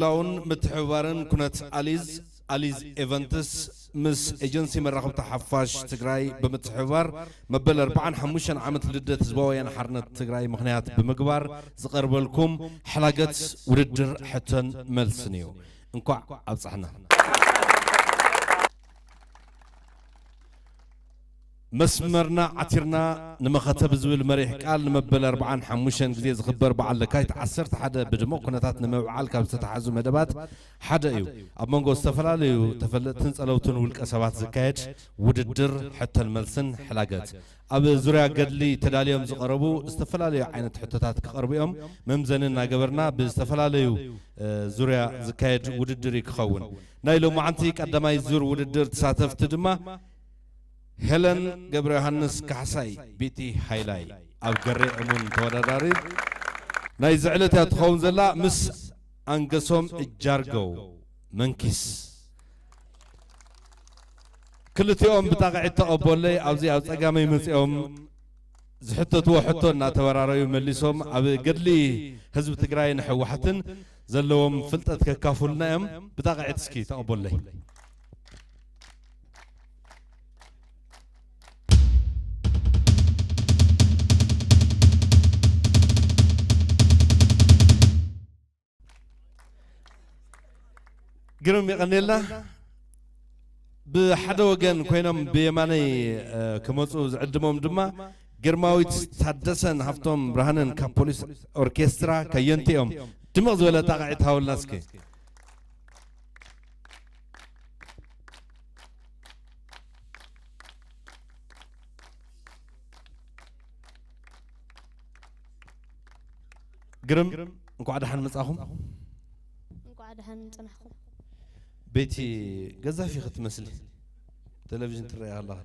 ملاون متحوارن كنت أليز إيفنتس مس إيجنسي مرخب تحفاش تجراي بمتحوار مبل 45 عامت لدة زبويا حرنة تجراي مخنيات بمقبار زقرب لكم حلقة وردر حتى ملسنيو انقع أبصحنا مسمرنا عترنا نمختب زويل مريح قال نمبل 45 جزيز خبر بعلكايت عسرت حدا بدمو كنتات نموعال كاب ستحازو مدبات حدا ايو اب منغو استفلاليو تفلتن صلوتن والقسبات زكايد وددر حتى الملسن حلاقات اب زوريا قدلي تداليوم زقربو استفلاليو عينت حتتات كقربيهم ممزننا قبرنا باستفلاليو زوريا زكايد وددر يكخون نايلو معنتي قدماي زور وددر تساتفت دما هيلن قبر يوحنس كحساي بيتي هايلاي أو قري أمون توداري ناي زعلت يتخون زلا مس أنقصهم الجارجو منكس كل يوم بتاقع تقبلي أو زي أو تقامي مس يوم زحتت وحتو ناتورارو يملسهم أو قدلي حزب تقراي نحوحتن زلهم فلتت ككافولنا يوم بتاقع تسكي تقبلي قرم يغنيلنا بحدا وجن كوينم بيماني كموتو زعدمهم دما قرماويت تحدثن هفتهم برهانن كبوليس أوركسترا كينتيهم دمغ زولا تاقعت هاول ناسكي قرم نكو عدا حن مساهم نكو عدا حن نصنحكم بيتي قزافي خت مسلي تلفزيون ترى الله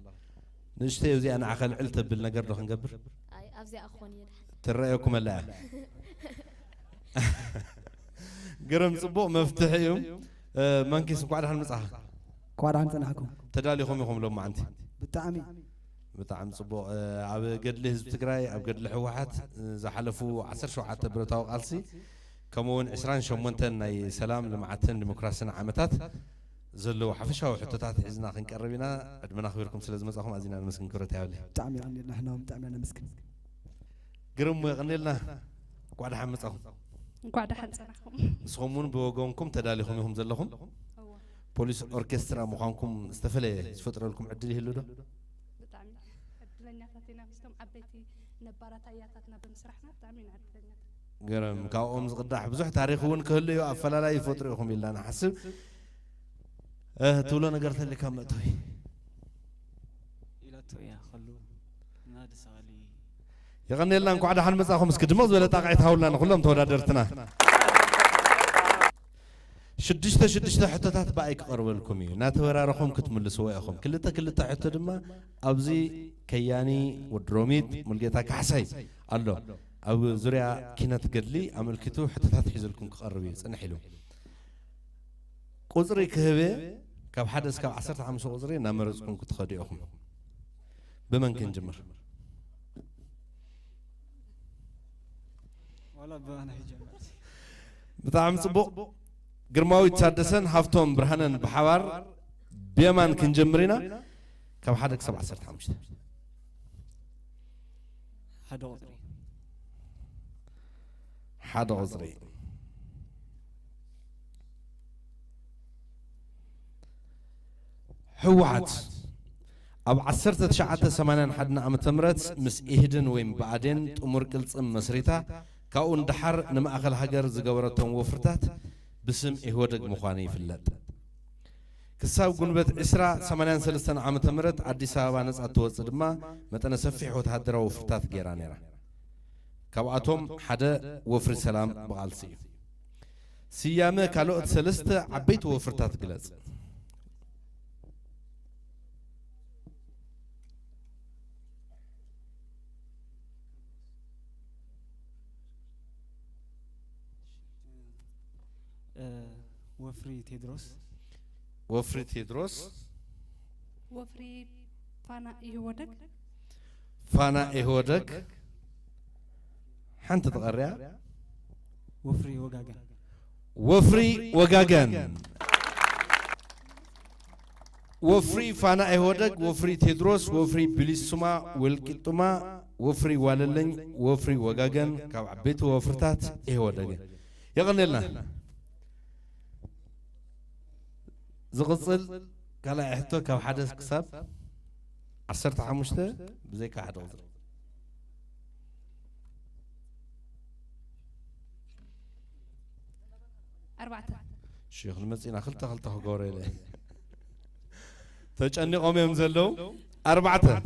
نشتي وزي انا عقل علته بالنقر له نقبر اي افزي اخوني ترايكم لا قرم صبو مفتحيهم مانكيس قاعد هالمصحه قاعد نصنحكم تداليهم يخم لهم انت بتعمي بتعم صبو اب قد لي حزب تግራይ اب قد لحوحات زحلفوا 10 شوعات برتاو قالسي كمون 28 ناي سلام لمعتن ديمقراسينا عامتات زلو حفشاو حتتات حزنا خنقربينا ادمنا خبركم سلاز مصاخم ازينا نمسكن كرت ياولي تعمي غنينا احنا تعمينا مسكن قرم يغنيلنا قعد حمصاخم قعد حنصنحكم سخمون بوغونكم تداليكم يهم زلكم بوليس اوركسترا مخانكم استفله يفطر لكم عدل يهلو دو بتعمي عدلنا فاتينا مستم عبيتي نبارات اياتاتنا بمسرحنا بتعمي عدلنا قرم كاوم زقداح بزح تاريخ ون كهليو افلالا يفطركم الا انا حسب تولو نغرت لك كمتوي الى تو يا خلو نادي سالي يغني لنا انكو عدا حن مصاخم اسكدمز ولا طاقعت هاولنا كلهم تودادرتنا شدشته حتتات بايك قرب لكم ناتورارخم كتملسوا ياخم كلتا حتى دما ابزي كياني ودروميت ملقيتا كحساي الله او زريا كينات قدلي عملكتو حتتات حيزلكم قربي صنحيلو قصري كهبه كاب حدث كاب 15 قصري نامرزكم كتخديوكم بمن كنجمر ولا بانا هجمر بتاعم صبو قرماوي تسادسن هافتهم برهانن بحوار بيمان كنجمرينا كاب حدث 17 حدا عذري حوعت اب 1980 حدنا عام تمرت مس إهدن وين بعدين تأمر قلص مسريتا كاون دحر نمأخل هجر زجورتهم وفرتات باسم إهودق مخاني في اللد كساو قنبت إسرا 83 عام تمرت عدي سابا ناس أتوصل ما متى نسفح وتهدروا وفرتات جيرانيرا كواتهم حدا وفر سلام بغالسي سيامة كالوت سلسته عبيت وفرتات جلس وفري تيدروس وفري فانا يهودك فانا يهودك حنت تغريا وفري وقاقا وفري وغاغن وفري فانا ايهودك وفري تيدروس وفري بليسما والكيتوما وفري واللين وفري وغاغن كاب عبيت وفرتات ايهودك يغني لنا زغصل قال احتو كاب حدث كساب 15 بزي كحد وزر أربعة شيخ المسينا خلطة قوري لي تجأني قومي مزلو 4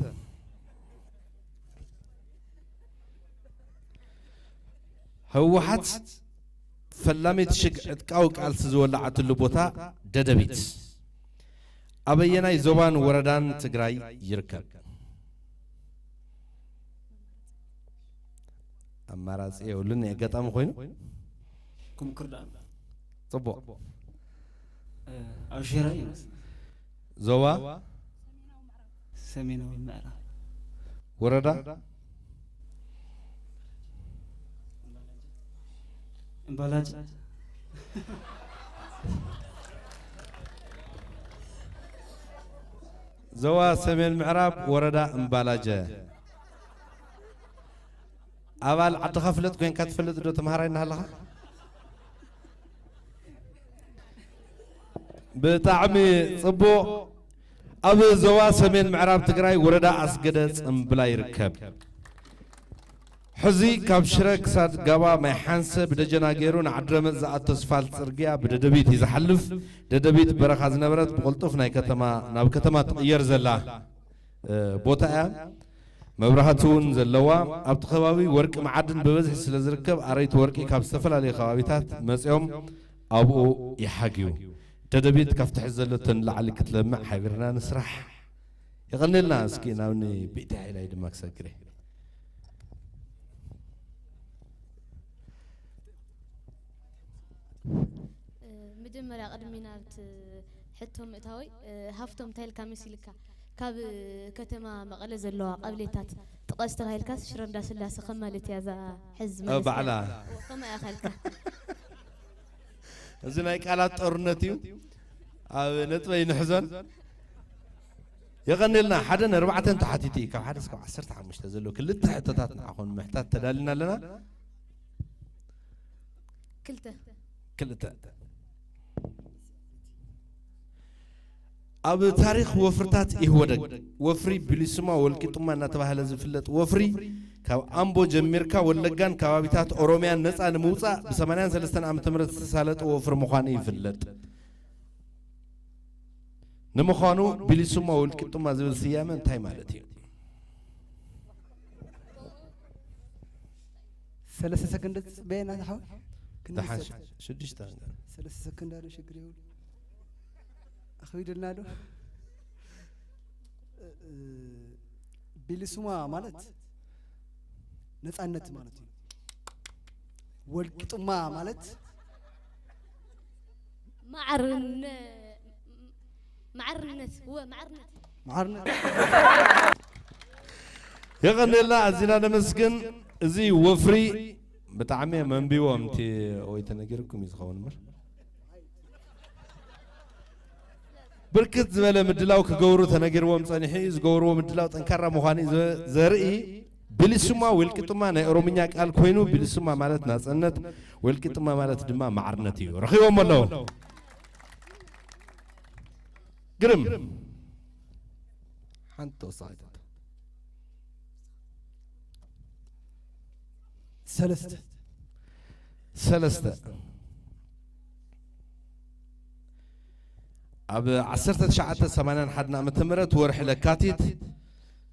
هو حد فلامي تشك اتقاوك على سزول عتلو بوتا ددبيت أبينا يزوبان وردان تجراي يركب أما راس إيه ولن يقطع مخوينه كم كردان طبوا أو شيراي زوا سمينا والمعرة وردا بلاج زوا سمين المعراب وردا امبالاجة أول عد خفلت كوين كتفلت دو تمهرين هلا بتعمي صبو أبو زوا سمين معراب تقراي وردا أسقدت امبلا يركب حزي كابشرك صاد قوا ما يحنسب بدجنا غيرون عدرمت زات تسفال صرغيا بددبيت يزحلف ددبيت برخ زنبرت بقلطف ناي كتما ناب كتما تغير زلا بوتا مبرهاتون زلوا ابت خبابي ورق معدن ببزح سلازركب اريت ورقي كاب استفلالي خبابيتات مصيوم ابو يحاجيو ددبيت كفتح زلتن لعلي كتلمع حبرنا نسرح يغني لنا اسكي ناوني بيتاعي لا يدمك سكري مجمرة قدمينا حتهم اتاوي هافتهم تايل كاميسيلكا كاب كتما مقالة زلوا قبليتات تقاس تغايل كاس شرن داس الله سخما لتيازا حز مالس بعلا وخما يا خالك زين هيك على طرنتيو نطبي نحزن يغني لنا حدا 4 تحتيتي كاب حدث كاب 10 عمش تزلو كل التحتات معهم محتاج تدالنا لنا كلتا أبو تاريخ وفرتات إهودك وفري بليسما والكتما نتبهل زفلت وفري كاو أمبو جميركا واللجان كوابيتات أوروميان نسعى نموسى بسمانين سلستان عم تمرت سالت وفر مخاني فلت نمخانو بليسما والكتما زول سيامن تاي مالتي 3 سكند بين هذا حول دحاش شديش تاني 3 سكند هذا شكري يقول أخوي دلنادو بيلسوما مالت نتعنت مالتي والقطما مالت معرنت هو معرنت يغني الله عزينا نمسكن زي وفري بتعمي من بيوم تي ويتنقركم يزخون مر بركت زبالة مدلاو كجورو تنقر ومصانيحي زجورو مدلاو تنكرر مخاني زرقي بلسما والكتما نيرومينيا قال كوينو بلسما مالت ناصنت والكتما مالت دما معرنتيو رخيوم الله قرم حنتو صايد سلسته أب 1980 حدنا متمرت ورح لكاتيت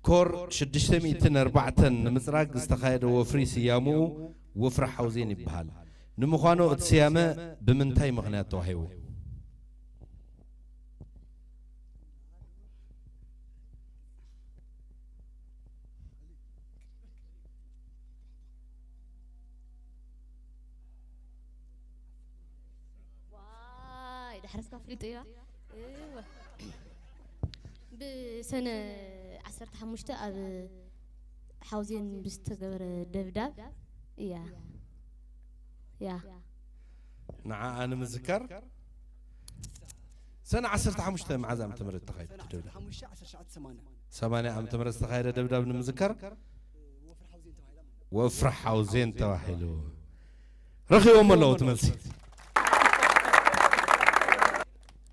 كور 604 مزراق استخايد وفري سيامو وفرح حوزين بحال نمخانو اتسيامه بمنتاي مغنيات توحيو حرس كافري طيرة ايوه بسنة 15 أب حوزين بستقبر دبداب يا نعم أنا مذكر سنة 15 مع زعم تمرد تخيل دبدب 8 عام تمرد تخيل دبدب نمذكر وفرح حوزين تواحلو رخيهم الله تملسي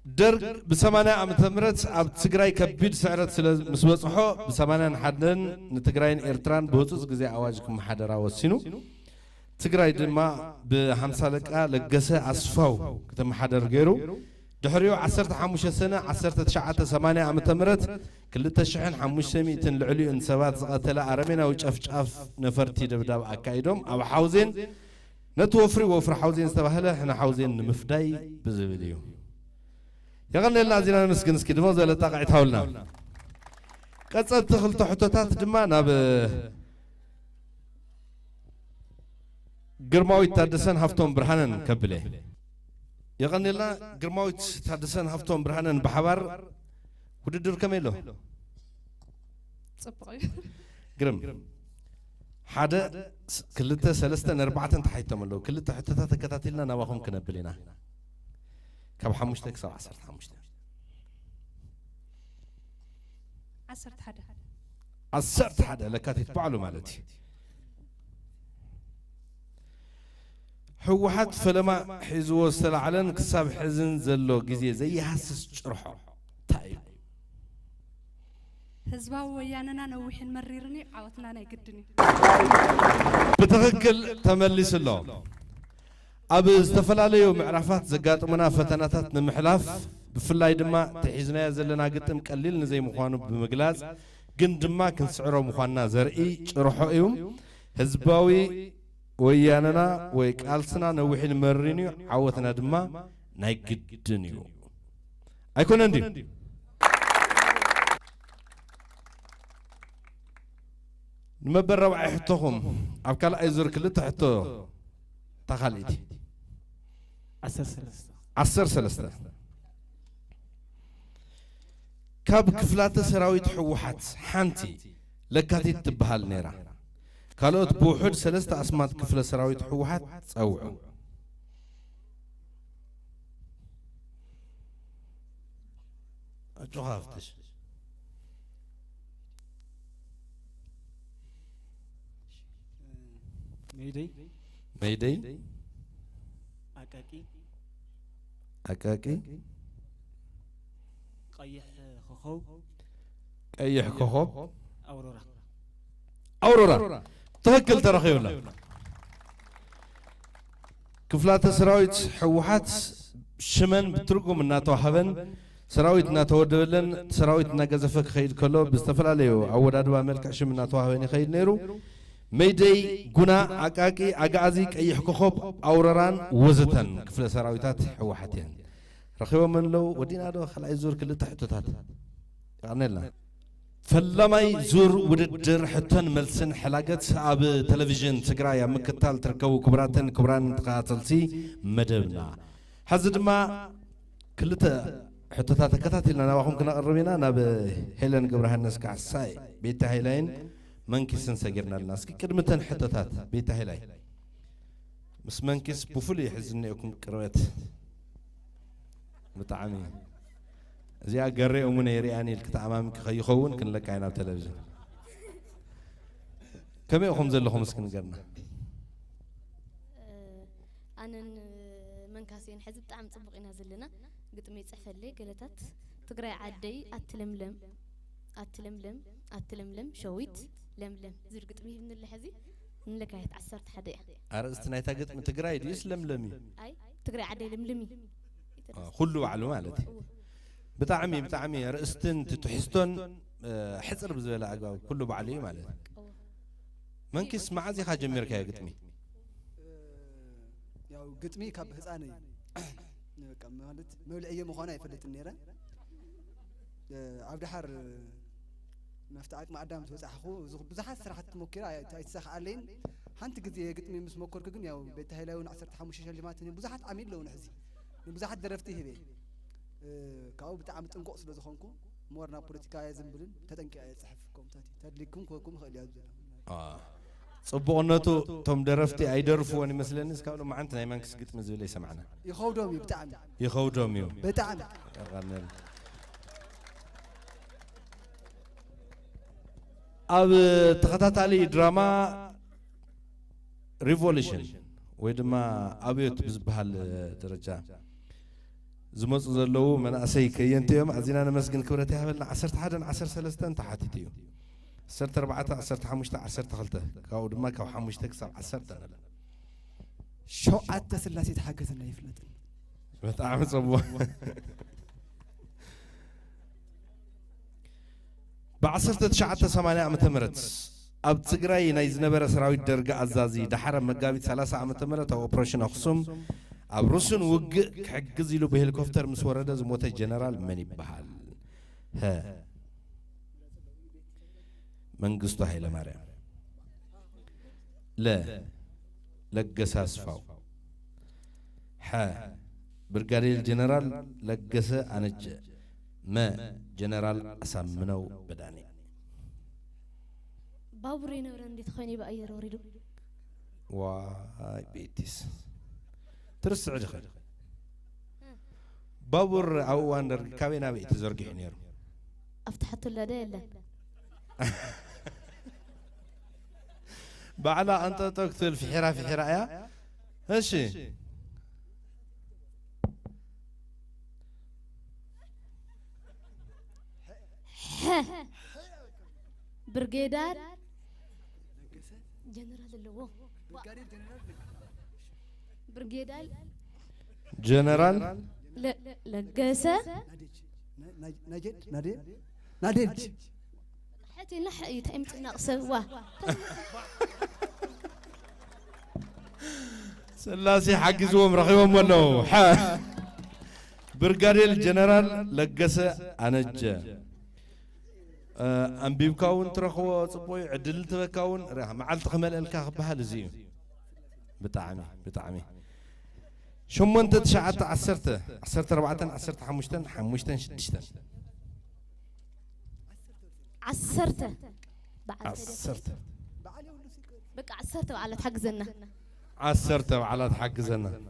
درج بسمانة عم تمرت عم تجري كبير سعرت مسبوق حو بسمانة حدن نتجرين إيرتران بوتوس جزء عواجكم حدرا وسينو تجري دما بحمسالك لجسة أصفاو كتم حدر غيرو دحريو عصرت حموش سنة عصرت تشعة 8 عم تمرت كل تشحن حموش سميتن العلي انسبات قتل عرمنا وشاف نفرتي دبداب عكايدهم أو حوزين نتوفري وفر حوزين استبهله احنا حوزين مفداي بزبديو يغني لنا زينا نسكن سكي دمو زي لتاقع تحولنا قد تخل تحتوتات دمانا ب قرماوي تادسان هفتون برهانن كبلي يغني لنا قرماوي تادسان هفتون برهانن بحبار وددر كميلو قرم حدا كلتا سلستا أربعة تحيتهم له كلتا حتى تكتاتلنا نواهم كنبلينا كم حمشتك صار عصرت حمشتك عصرت حدا لكاتي تبعلو مالتي حوحات فلما حزو استلعلن كساب حزن زلو جزية زي حسس جرحه تايب هزباو وياننا نوحين مريرني عوتنا نيقدني بتغكل تمليس الله أبي استفلاليو معرفات زقات منا فتناتات نمحلاف بفلاي دما تحيزنا يزلنا قدم قليل نزي مخوانو بمقلاز قن دما كنسعرو مخوانا زرقي روحو ايوم هزباوي وياننا ويقالسنا نوحين مرينيو عوتنا دما نايقدنيو ايكون اندي نمبر روعي حتوهم عبكال ايزور كلتا حتو تخاليدي 10 سلسلة كاب كفلات سراويت حوحات حانتي لكاتي تبهال نيرا كالوت بوحد سلسلة اسمات كفلة سراويت حوحات تصوعو اجوهافتش ميدي أكاكي قيح كخوب أورورا توكل ترخيولا كفلات سراويت حوحات شمن بترقم الناتو حبن سراويت ناتو ودبلن سراويت ناقزفك خيد كله بستفل عليه أول أدوى ملك شمن ناتو حبن خيد نيرو ميدي قنا أكاكي أقازيك أي حكوخوب أورران وزتن كفل سراويتات حوحتين رخيوا من لو ودينا دو خلأي زور كل تحتوتات يعني لنا فلما يزور وددر حتن ملسن حلاقات أب تلفزيون تقرايا مكتال تركو كبران تقاتلسي مدبنا حزد ما كل حتوتات كتاتي لنا وهم كنا قربينا ناب هيلن قبرها الناس كعساي بيت هيلين منكس نسجرنا الناس كلمة حتتات بيت هلاي بس منكس بفلي حزني أكون كروات متعامي زي أجري أمون يرياني الكتعامك خيخون كن لك عينا التلفزيون كم يوم زلهم مسكين قرنا أنا منكاسين حزب تعم طبقين هزلنا قلت ميت أحفلي قلتات تقرأ عدي أتلملم شويت لملم زرقت ميه من اللي حزي من لك هيت عسرت حدا أرستنا يتاقت من تقرأي ديس لملمي أي تقرأ عدي لملمي خلوا معلوماتي بتاعمي رئستن تحستن حزر بزولا عقاب كله بعليه مالك منكس معازي حاجة ميركا قتمي يا قتمي كاب هزاني مالت مولعية مخانا يفلت النيرة عبد الحر مفتاحك مع دام توزع أخو بزحات صراحة مكيرة تيسخ علين حنت قدي قتمي مس مكور كجن يا بيت هلاون عصرت حموش شلماتني بزحات عميل لون حزي بزحات درفتي هبي كاو بتعمل تنقص لزخونكم مورنا بوليتيكا يزنبلن تتنكي صحفكم تاتي تدليكم كوكم خلي هذا صبونتو توم درفتي أي درفوني مثلاً نسكابلو ما عندنا يمان كسقط مزبلة يسمعنا يخودومي بتعمل يخودومي بتعمل أب تخطط دراما ريفولوشن ويدما أبيت بزبهال درجة زموس زلوا من أسيك ينتيهم عزينا نمسجن كبرتها بلنا عصرت حدا عصر سلستان تحتيتيو عصرت أربعة عصرت حمشة عصرت خلته كاو دما كاو حمشة كسر عصرت أنا شو عدت سلاسي تحقق إنه يفلت بتعمل صبوا بعصرت تشعت سمانة عم تمرت أب تجري نايز نبرة سراوي درجة عزازي دحرم مجابي 3 عم تمرت أو أوبريشن أخصم أبرسون وج حجزيلو بهليكوبتر مسورده زموت الجنرال مني بحال ها منقصتو هاي مريم لا لقس أسفاو ها برغاريل جنرال لقس أنج ما جنرال أسمنو بداني بابورين ورندي تخوني بأير وريدو واي بيتيس ترسع دخل بابور أو واندر كابينا بيت زرقي نيرو أفتحت ولا ده بعد أنت تقتل في حرا يا هالشي برغيدار جنرال اللو برغيدال جنرال لا لقاسة نادج حتى نح يتأمت ناقصة واه سلاسي حجزوهم رخيهم ولا برغاريل جنرال لقاسة أنج أنبيب كون ترخوا صبوي عدل تبكون راه معلت خمل الكاخ بهالزيو بتعمي شو من تشعت عصرت 4 عصرت حمشتن شدشتن عصرته عصرت بقى عصرته على تحجزنا عصرته على تحجزنا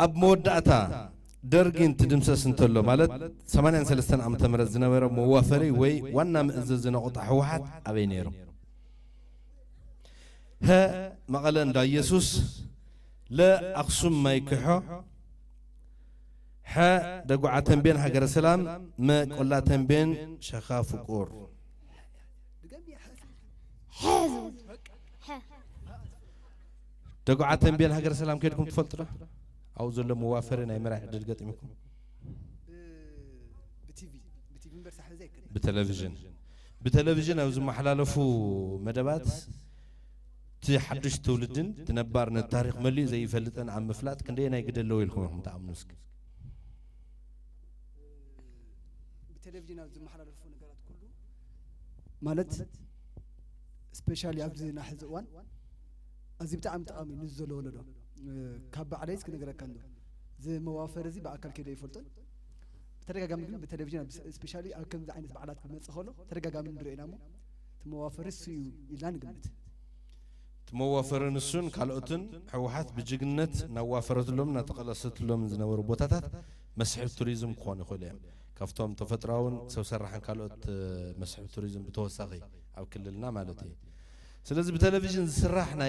أب مودعتا درجين تدمسس انتلو مالت 83 عام تمرز زنبرة موافري وي وانا مئززنا قطع واحد أبينيرو ها مقالن دا يسوس لا أقسم ما يكحو ها دقوعة تنبين حقر السلام ما قولا تنبين شخا فقور حازم دقوعة تنبين حقر السلام كيدكم تفلتره أو زل موافرين أي مراح دلقت منكم بتلفزيون أو زم حلالفو مدبات تحدش تولدن تنبارنا التاريخ ملي زي فلتن عم مفلات كندينا يقدر لو يلكم هم تعملوسك بتلفزيون أو زم حلالفو نقرأت كله مالت سبيشالي أبزينا حزوان أزيب تعم تقامي نزل ولا لا كاب عليك كنقرأ كندو زي موافر زي بأكل كده يفلتن ترجع جامد بالتلفزيون سبيشالي أكم زي عينس بعلات كم تسخله ترجع جامد برينامو تموافر السيو يلان قمت تموافر السون كالوتن حوحات بجنة نوافرت لهم نتقلصت لهم زنور بوتات مسح التوريزم قواني خليهم كفتهم تفتراون سو سرحن كالوت مسح التوريزم بتوساقي أو كلنا مالتي سلازم بالتلفزيون سرحنا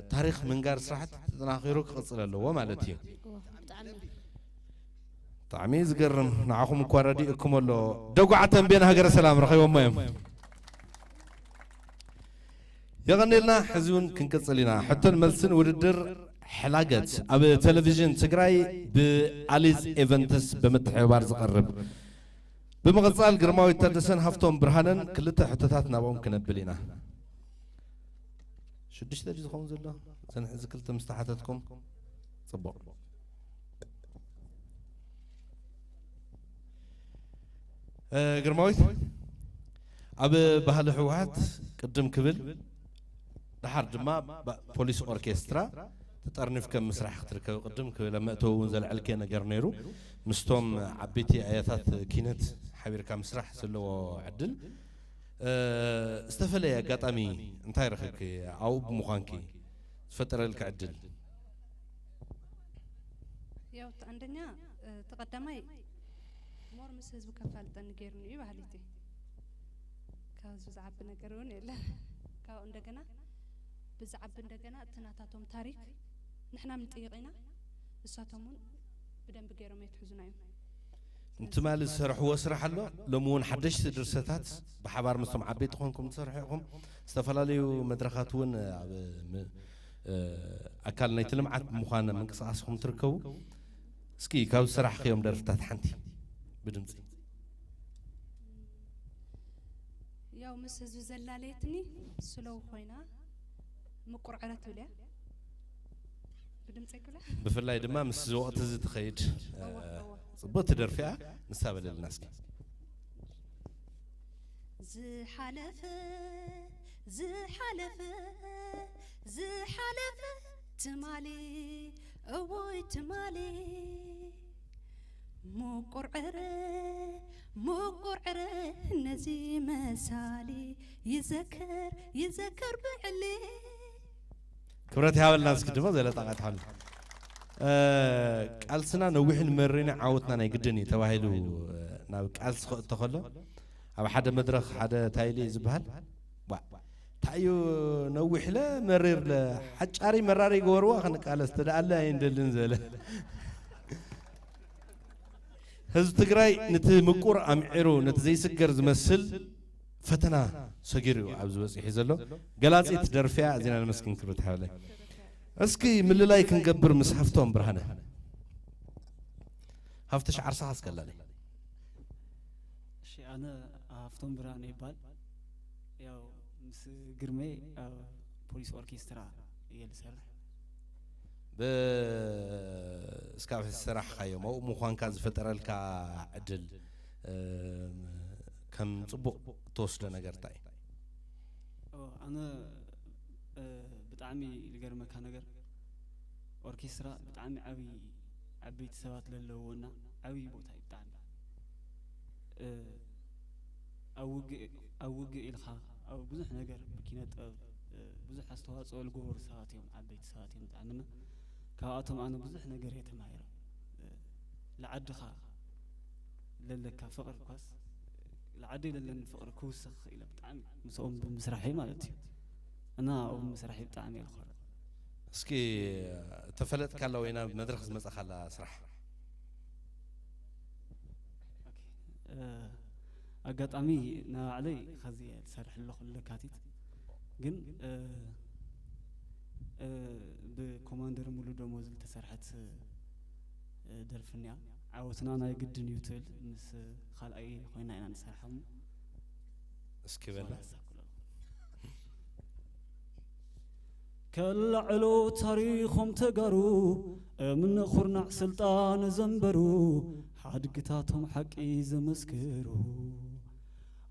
تاريخ من قار سرحت تناخيروك قصر له ومالتي تعميز قرن نعاكم كواردي اكم الله دقعة بين هجر السلام رخي ومايم يغني لنا حزون كنكسلنا حتى الملسن ودر حلاقت اب تلفزيون تقراي بأليز ايفنتس بمتحوار زقرب بمغصال قرماوي تردسن هفتون برهانن كلتا حتتاتنا بهم كنبلينا شدش تجي خون زلا سنح زكلت مستحاتتكم صبر قرماوي اب بهال حوات قدم كبل دحر دما بوليس اوركسترا تطرنف كم مسرح تركب قدم كبل لما تو نزل علكي نجر نيرو مستوم عبيتي اياتات كينت حبير كم مسرح سلو عدل استفلي قطامي انتي رخبك او بمخانكي تفطر لك عدل ያው አንደኛ ተቀዳማይ ሞር ምስ ህዝቡ ከፋልጠን ገርኑ ይባህልቲ ካዝ ዝዓብ ነገሩን የለ ካው እንደገና ብዝዓብ እንደገና እትናታቶም ታሪክ ንሕና ምን ጠይቂና እሳቶምን በደንብ ገርሙ ይትሕዙናዩ انت مال سرح وسرح له لمون حدش درستات بحبار مسلم عبيت خونكم تسرحكم استفلاليو مدرخاتون اكلنا يتلمعت مخانه من قصاصكم تركبوا اسكي كاو سرح يوم درفتات حنتي بدمصي ያው ምስ ህዝብ ዘላለይትኒ ስለው ኮይና መቁርዓላት ብለያ بدمصي كله بفلاي دما مس وقت زي تخيد صبت درفيا نسابل الناس زحلف تمالي اوي تمالي مقرعر نزي مسالي يذكر بعلي كبرت هاول الناس كدما زي لطاقات حل قالسنا نوحن مرينا عاوتنا ناي قدني تواهيلو ناو قالس تخلو ابا حدا مدرخ حدا تايلي زبهل تايو نوح لا مرير لا حجاري مراري غوروا خن قالس تداله يندلن زله حزب تግራይ نت مقور امعرو نت زي سكر زمسل فتنا سجيرو عبز بصيح زلو قلاصيت درفيا زينا المسكين كبرت حوالي اسكي من لاي كنقبر مسحفتهم برهنه هفتش عرسه اسكلالي شي انا هفتهم برهنه يبال ياو مس غرمي بوليس اوركسترا يلسرح ب اسكاف السراح خيو مو مخان كاز فترلك عدل كم صبق توصل نجرتاي انا بتعمي لجرمك هنجر اوركسترا بتعمي عبيت سبات للونا عوي بوتاي بتعمي اوج الخا او بزح نجر بكينات بزح استواصو الجور ساعتين عبيت ساعتين بتعملنا كاتم انا بزح نجر يتماير لعدخا للك فقر كاس العدي للن فقر كوسخ الى بتعمي مسوم بمسرحي مالتي انا او مسرحي بتعمي الخر اسكي تفلت كلا وينا مدرخ زمص خلا سرح اوكي اغاطامي نا علي خزي سرح له كل كاتيت جن بكوماندر مولو دموز تسرحت دلفنيا عاوتنا انا يقدن يوتل مس خالاي خوينا انا نسرحهم اسكي بلا كل علو تاريخهم تقرو من خرنع سلطان زنبرو حدقتاتهم حقي زمسكرو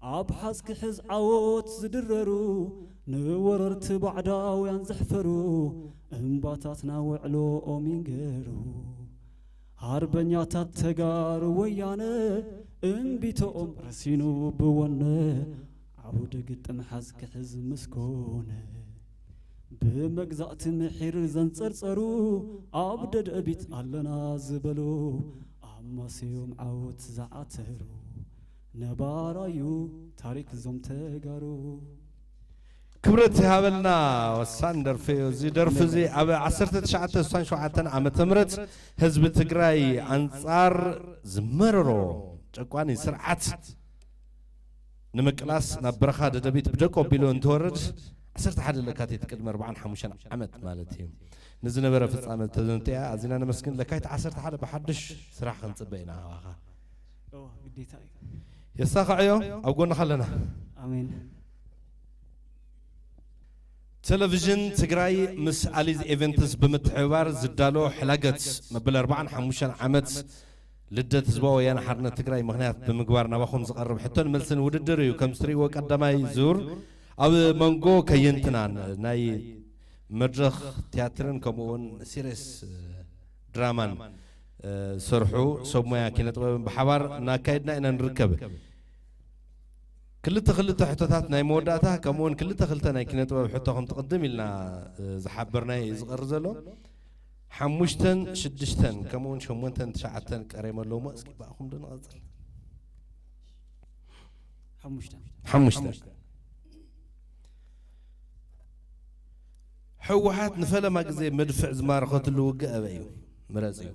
عبحسك حز عوت زدررو نوررت بعداو ينزحفرو انباتاتنا وعلو اومينجرو هاربنياتات تقار ويانا انبيتو رسينو بوانا عود قدم حزك حز مسكونه بمجزات محير زنصرصرو عبدد ابيت علنا زبلو اما سيوم عوت زعترو نبارايو تاريخ زوم تغارو كبرت هابلنا وساندر في زي درف زي ابا 1997 عام تمرت حزب تግራይ انصار زمررو ጨቋኒ ስርዓት نمقلاس نبرخا ددبيت بدقو بيلو انتورد 11 لكاتيت قدم 45 عمت مالتي نزنبره فصامه تزنتيا ازينا نمسكن لكايت 11 بحدش سراح خنصبينا واخا اوه بديتاي يساقعيو او قلنا خلنا امين تلفزيون تግራይ مس اليز ايفنتس بمتحوار زدالو حلاقت مبل 45 عمت لدت زباو يانا حرنا تግራይ مغنيات بمقبارنا باخون زقرب حتى الملسن وددر يو كمستري وقدماي زور او منغو كينتنان ناي مدرخ تياترن كمون سيريس درامان سرحو سوميا كينت بحوار ناكايدنا ان نركب كل حتتات ناي موداتها كمون كل خلتا ناي كنت حتهم تقدم لنا زحبرنا يزغر زلو حمشتن شدشتن كمون شمونتن تشعتن قريم لو ما اسكي باخم دون غزل حمشتن حوحات نفلا ما زي مدفع زمارخوت اللي وقع ابيو مرزيو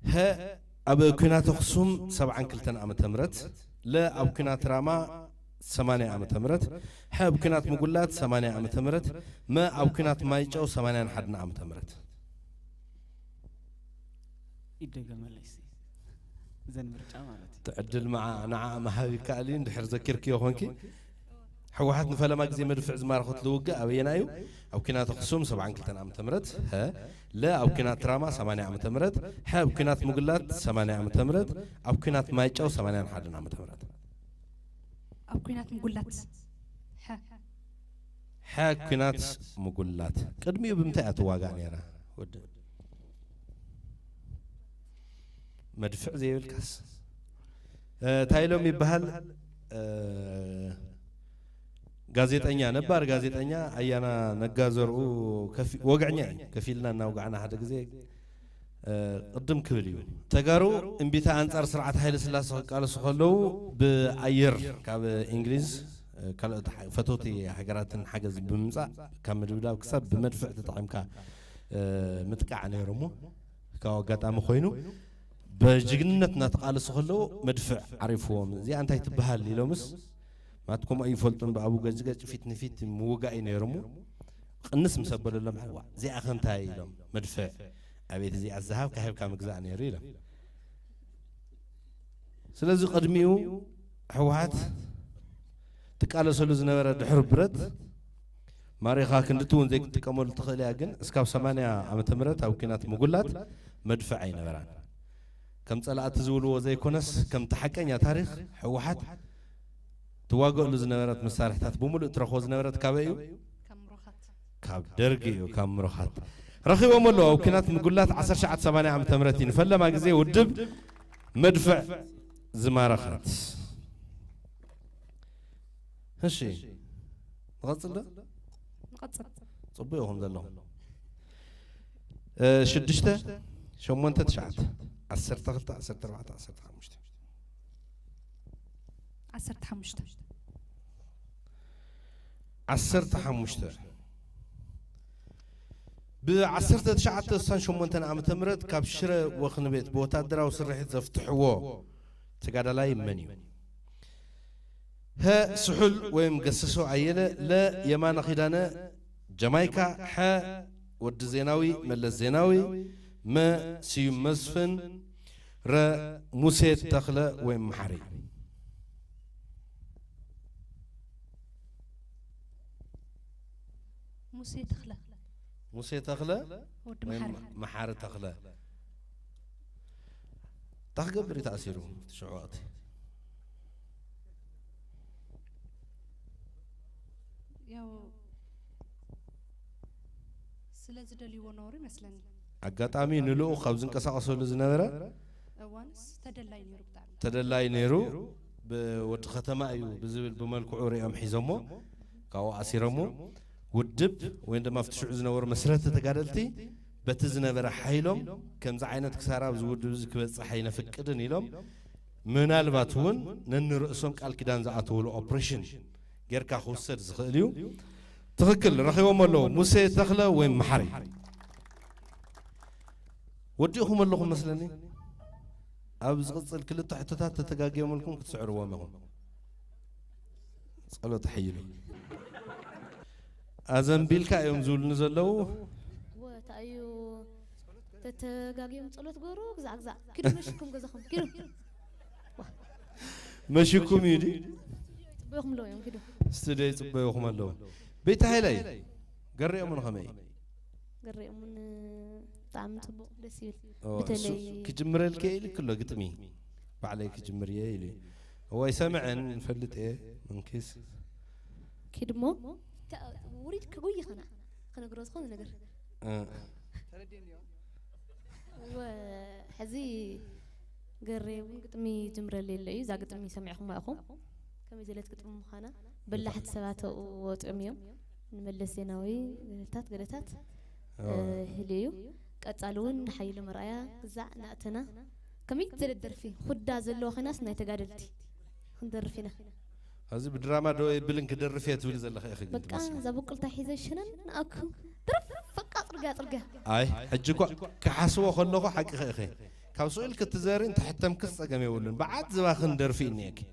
ها أبو كنات خصوم 7 كلتن عام تمرت لا أبو كنات راما 8 عام تمرت حب كنات مقولات 8 عام تمرت ما أبو كنات مايجو 8 حدنا عام تمرت يدق ماليسي زين مرجع مالتي تعدل مع نعم هاي كالين دحر ذكرك يا هونكي حوحات نفلا ما زي مدفع زمار خط لوقا أبينايو أو كنات خصوم 7 كلتن عام تمرت ها لا أو كنات راما 8 عام تمرت حب كنات مقولات 8 عام تمرت أو كنات مايجو 8 حدنا عام تمرت أو كنات مقولات ها كنات مقولات قدمي بمتى أتواقع نيرا ود مدفع زي الكاس تايلوم يبهل غازيتانيا نبار غازيتانيا ايانا نغازرو وقعنيا كفيلنا نوقعنا حدا غزي قدم كبليو تغارو انبيتا انصار سرعه حيل سلاس قال سخلو باير كاب انجليز قال فتوتي حجراتن حجز بمصا كمدودا كسب بمدفع تطعمكا متقع نيرمو كاو غطام خوينو بجግንነትና ተቃለሱ خلو مدفع عرفوهم زي انتي تبهال ليلومس ما تكون أي فلتون بأبو جزجة فيت نفيت موجع ينيرمو قنص مسبب لهم حوا زي أخن تاي لهم مدفع أبيت زي الذهب كهيب كام جزء نيريله سلزق قدميو حوات تقال سلوز نورة دحر برد ماريخا كندتون زي تكمل تخليها جن اسكاب 8 عام تمرت أو كانت مقولات مدفعين نوران كم طلعت زولو زي كونس كم تحكين يا تاريخ حوات تواقع لزنورات مسارحتات بملء ترخوز نورات كابيو كاب درقيو كام روخات رخيو ملو او كانت مقولات 10 شعات 8 عام تمرتين فلا ما قزي ودب مدفع زمارخات هشي نغصل ده؟ نغصل صبيوهم ذلهم شدشته شمونته تشعات 10 تغلطة 10 4 10 5 عسرت حمشته 15 بعسرت تشعت السان شمونتن عم تمرت كابشرة وخن بيت بوتادرا وسرحت زفتحوه تقعد لا يمنيو ها سحل ويم قسسو عيلة لا يمان خيدانا جامايكا ها ود زيناوي مل الزيناوي ما سيوم مسفن را موسى تخلى ويم محري موسى تخلى محار تخلى تخقبري تأثيره تشعواتي ياو سلاز دلي ونوري مثلا أقطعمي نلو خبزن كساقصو لزنبرة وانس تدلاي نيرو بود ختما ايو بزبل بملكو ريام حيزمو كاو عسيرمو ودب وين دما فتشع زنور مسرت تقادلتي بتزنبر حيلهم كم زعينت كسارا بزود كبص حينا فقدن يلهم منالباتون ننرئسهم قال كدان زعتولو اوبريشن غيركا خوسد زخليو تخكل رخيوم الله موسى تخله وين محري وديهم اللهم مثلني أبز قصل كل تحتتات تتجاجيهم لكم كتسعروا معهم صلوا تحيلوا أذن بيلك يوم زول نزلوا وتأيو تتجاجيهم صلوا تجورو زعزع كده مشيكم جزاكم كده مشيكم يدي بيهم لو يوم كده استدي بيهم لو بيت هايلاي قري من خمي قري من طعم تبو دسيل بتلي كجمر الكيل كله قطمي بعليك جمر يايلي هو يسمع عن فلت ايه من كيس كدمو وريد كقوي خنا قروز خذ نقر وحزي قريب قطمي جمرة الليل إذا قطمي سمعكم ما أخو كم زلت قطم مخانا بلحت سبات وطعميهم نملس يناوي قرتات هليو قطالون حيل مرايا زع ناتنا كمي تدردر فيه خدا زلو خناس ناي تقادلتي ندر فينا هذه بدراما دو بلنك در فيها تولي زلخ يا اخي بقى زبقل تحيز الشنن اكو درف فقا طرقا اي حجكو كحسوا خلوكو حقيقه يا اخي كاو سؤال كتزارين تحتم قصه قام يقولون بعد زباخن در فينيك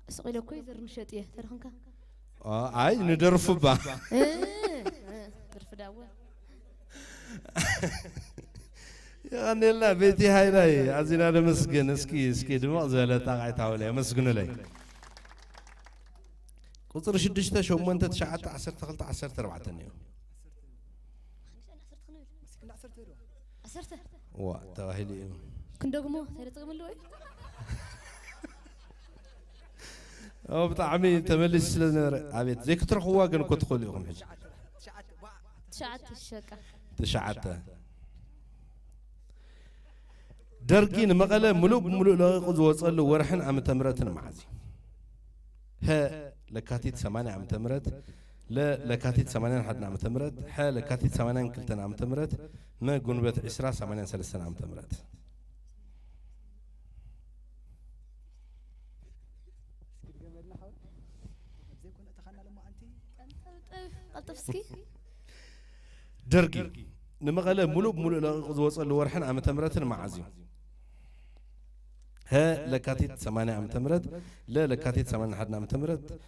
سقيلو كوي زر مشطيه ترخنكا اي ندرف با درف داول يا الله بيتي هاي لاي عزينا مسكين اسكي دماغ زاله طاقعت حوالي مسكن لي قصر شدشته شو ما انت تشعت 10 تخلط 10 4 اليوم عسرته وا تواهلي كندقمو تريتقم له او بطعمي تملس لنا عبيت زي كتر خوا كن كنت تقول لهم حج تشعت الشقه تشعت درقين مقاله ملو لاقز وصل ورحن عم تمرتن معزي ها لكاتيت 8 عم تمرت لا لكاتيت 8 حدنا عم تمرت ها لكاتيت 8 كلتنا عم تمرت ما قنبت 10 8 3 عم تمرت درقي نمغلا ملو لاقز وصل ورحن عم تمرتن معزي ها لكاتيت 8 عم تمرت لا لكاتيت 8 حدنا عم تمرت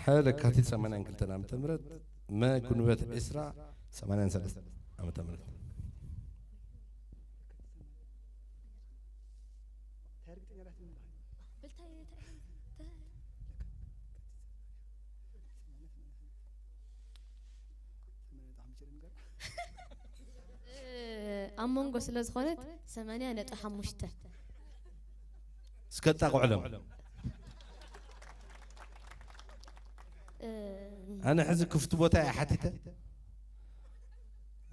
ها لكاتيت 8 كلتنا عم تمرت ما كنبت اسرع 8 3 عم تمرت أمونغو سلازخونت 8.5 سكت أقعلم أنا حزك كفت بوتا يا حتيتا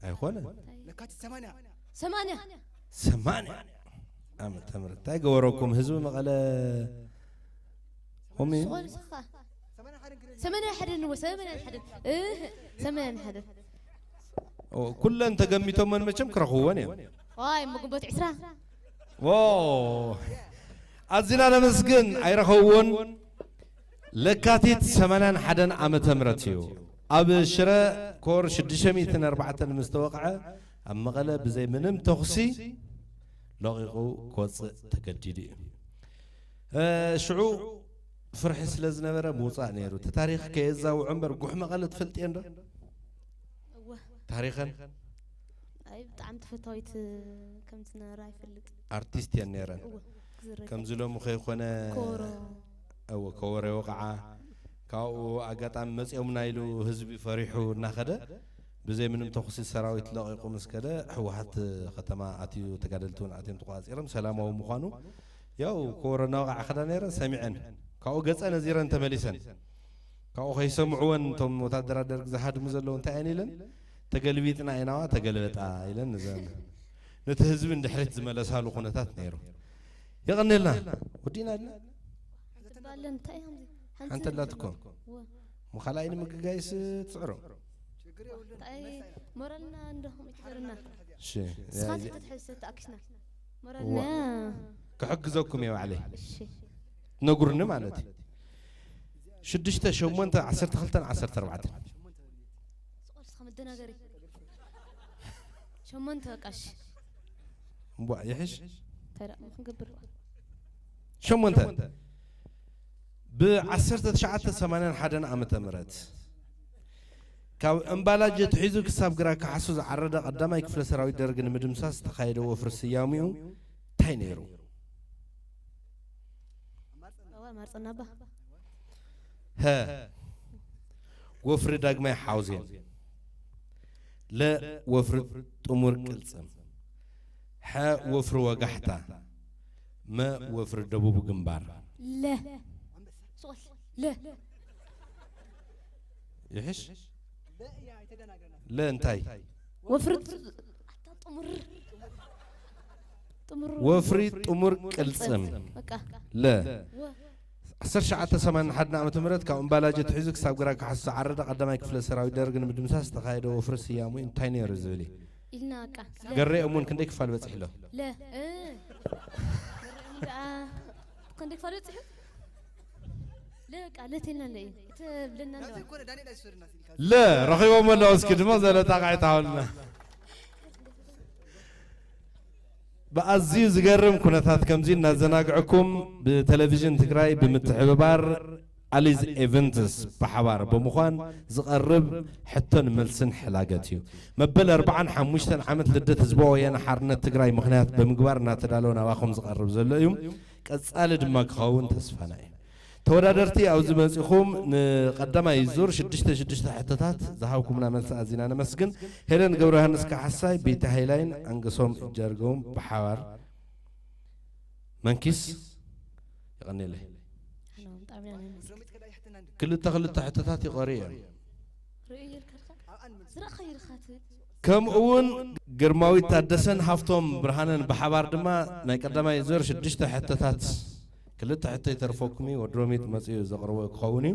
أي خوانا لكات 8 أم تمر تاجا وراكم هزوا مقالة همي 8 حدن إيه 8 حدن كل أنت جميتهم من مشم كرهواني واي مقبوت 10 واو أزينا نمسكن أيرهون لكاتيت 8 حدن عم تمرتيو أب شراء كور 604 المستوقعة أما غلا بزي منم تخسي لغيقو كوص تكديدي شعو فرح سلازنا برا موصع نيرو تاريخ كيزا وعمر قح مغالة فلتين ده تاريخا أي بتعم تفتويت كم سنة راي فلت أرتيست يا نيران كم زلو مخي خونا كورو أو كوري وقعة كاو أقات عم مسيوم نايلو هزبي فريحو ناخده بزي منهم تخصي السراويت لاقيقو مسكده حوحات ختما أتيو تقادلتون أتيم تقاس إرم سلام ومخانو ياو كورنا وقع خدا نيران سامعين كاو قصة نزيران تمليسان كاو خيسمعون تم متدرى درق زحاد مزلون تانيلن تقلبيتنا عيناوا تقلبت إلن نزان نتهزب ندحرت زملاء سالو قناتات نيرو يغني لنا ودينا لنا بالن تايهم حنت لا تكون مخلاين مقايس تصعرو تاي مرلنا عندهم يحضرنا شي سخات تحس تاكشنا مرلنا كحجزوكم يا علي شي نقرن مالتي شدشته شومنت 10 خلتن 10 4 خمدنا غري شو ما انت قاش مبا يحش ترى ممكن قبر شو ما انت ب10 9 حدن عمت مرات كاو امبالاج تحيزو كساب غرا كحسوز عرده قداماي كفل سراوي درغ مدمساس تخايدو وفر سياميو تاينيرو اول مارصنا با ها وفر داغماي حاوزين لا وفر طمر قلصم ح وفر وقحتا ما وفر دبوب جنبار لا سؤال لا يحش لا يا تدناغرنا لا انتاي وفر حتى وفري طمر قلصم لا 1981 ዓመተ ምህረት ካብ እምባላጀ ትሕዙ ክሳብ ግራ ክሓስ ዓረደ ቀዳማይ ክፍለ ሰራዊት ደርግ ንምድምሳስ ተኻይደ ወፍሪ ስያሙ እንታይ ነይሩ ዝብል ኢልና ቃ ገሬ እሙን ክንደይ ክፋል በጽሕ ሎ ለ ክንደይ ክፋል በጽሕ لا قالتنا لي تبلنا لا رخيبهم ولا اسكي دما زلا تاقعي تاولنا بأزيو زقرم كنتات كمزين نازناقعكم بتلفزيون تقراي بمتحببار أليز إيفنتس بحوار بمخوان زقرب حتى نملسن حلاقاتيو مبل 4 عمت لدت اسبوع يانا حارنا تقراي مخنات بمقبارنا تدالونا واخم زقرب زلقيوم كتسأل دماغ خاون تسفناي تودادرتي أو زمزيخوم قدما يزور شدشت حتتات زهاوكمنا من سأزينا نمسكن هلن قورها نسكا حساي بيتا هيلاين انقصهم جارقوم بحوار منكيس يغني له كل التغلط حتتات قرية كم اون قرماوي تادسن هافتوم برهانن بحوار دما ناي قدما يزور شدشت حتتات كلتا حتى يترفوكمي ودروميت مسيو زغروا كخوني